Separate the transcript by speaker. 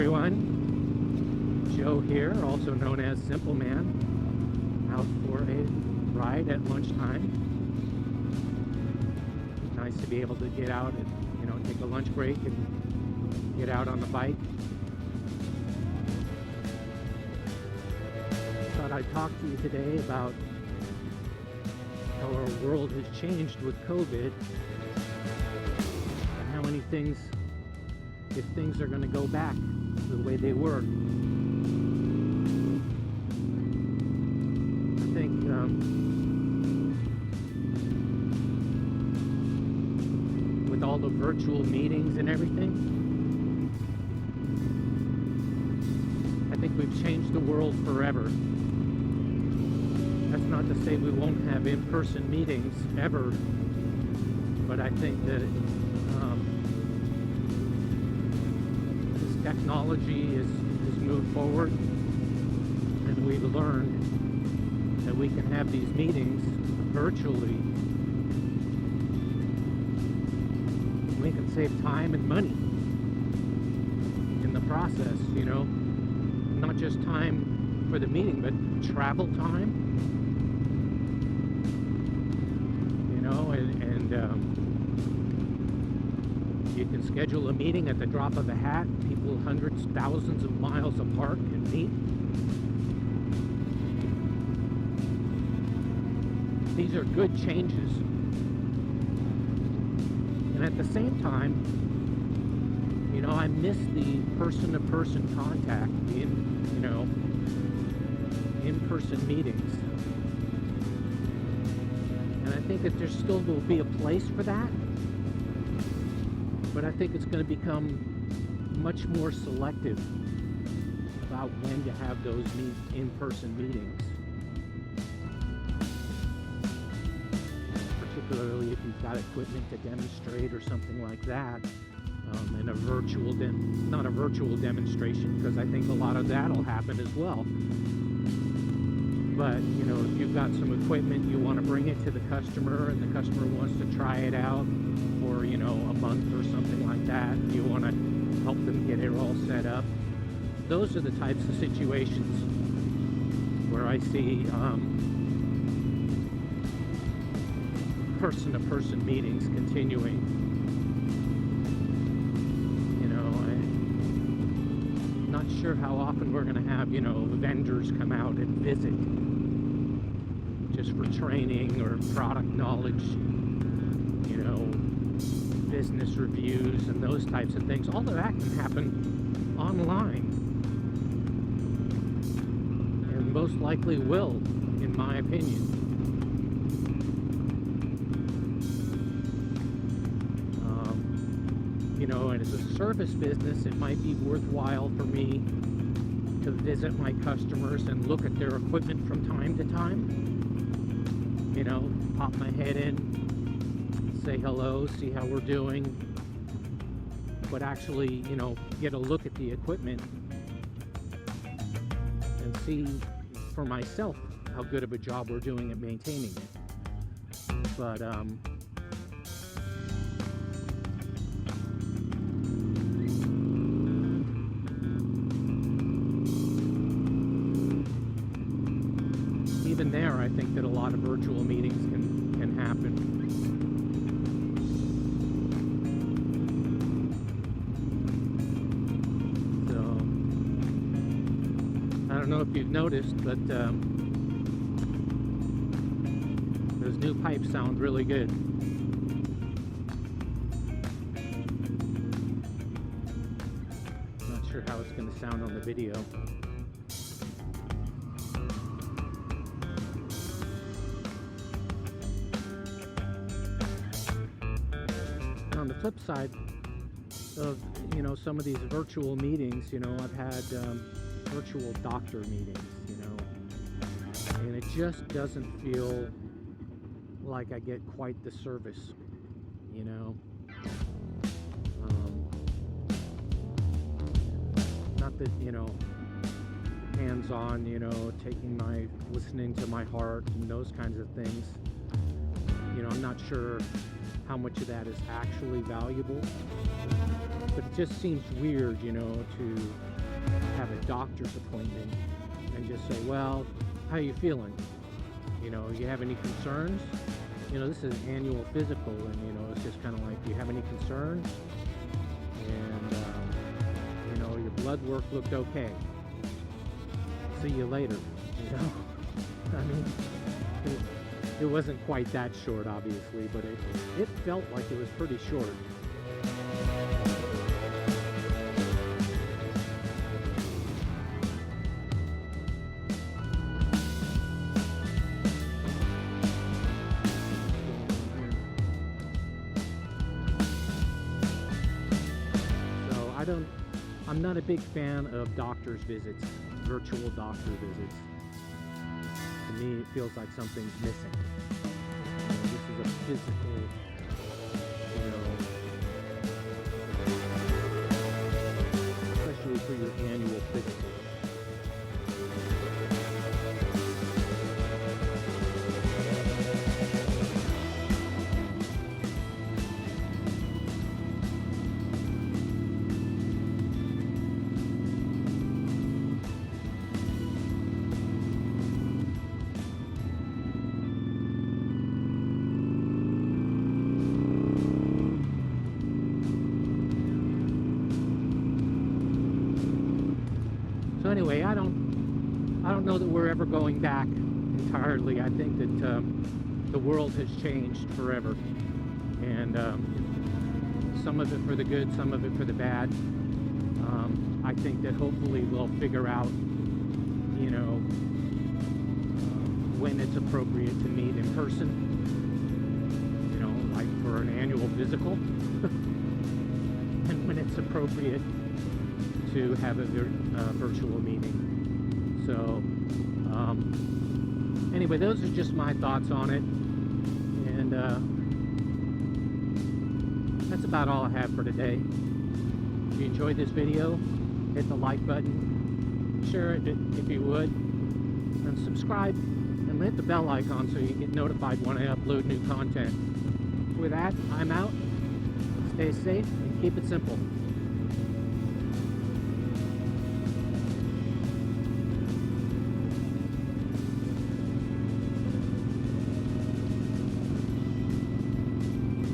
Speaker 1: everyone, Joe here, also known as Simple Man, out for a ride at lunchtime. Nice to be able to get out and, take a lunch break and get out on the bike. Thought I'd talk to you today about how our world has changed with COVID and how many things, if things are going to go back to the way they were. I think with all the virtual meetings and everything, I think we've changed the world forever. That's not to say we won't have in-person meetings ever, but I think that this technology has moved forward, and we've learned that we can have these meetings virtually. We can save time and money in the process, not just time for the meeting, but travel time. You can schedule a meeting at the drop of a hat. People hundreds, thousands of miles apart can meet. These are good changes. And at the same time, I miss the person-to-person contact, the in-person meetings. And I think that there still will be a place for that, but I think it's going to become much more selective about when to have those in-person meetings. Particularly if you've got equipment to demonstrate or something like that, and a virtual, not a virtual demonstration, because I think a lot of that will happen as well. But, if you've got some equipment, you want to bring it to the customer, and the customer wants to try it out for, a month or something like that. You want to help them get it all set up. Those are the types of situations where I see person-to-person meetings continuing. I'm not sure how often we're going to have, vendors come out and visit just for training or product knowledge, business reviews and those types of things. All of that can happen online, and most likely will, in my opinion. And as a service business, it might be worthwhile for me to visit my customers and look at their equipment from time to time. Pop my head in, say hello, see how we're doing, but actually, get a look at the equipment and see for myself how good of a job we're doing at maintaining it. But, even there, I think that a lot of virtual meetings can happen. So, I don't know if you've noticed, but those new pipes sound really good. Not sure how it's going to sound on the video. On the flip side of some of these virtual meetings, I've had virtual doctor meetings, and it just doesn't feel like I get quite the service, not that hands-on, listening to my heart and those kinds of things. I'm not sure how much of that is actually valuable, but it just seems weird, to have a doctor's appointment and just say, well, how you feeling? You know, you have any concerns? You know, this is an annual physical, and you know, it's just kind of like, do you have any concerns? And you know, your blood work looked okay. See you later. You know, I mean, it wasn't quite that short, obviously, but it felt like it was pretty short. I'm not a big fan of doctor's visits, virtual doctor visits. To me, it feels like something's missing. This is a physical, you know, especially for your annual physical. So anyway, I don't know that we're ever going back entirely. I think that the world has changed forever, and some of it for the good, some of it for the bad. I think that hopefully we'll figure out, you know, when it's appropriate to meet in person. You know, like for an annual physical, and when it's appropriate to have a virtual meeting. So anyway, those are just my thoughts on it, and that's about all I have for today. If you enjoyed this video, hit the like button, share it if you would, and subscribe, and hit the bell icon so you get notified when I upload new content. With that, I'm out. Stay safe and keep it simple.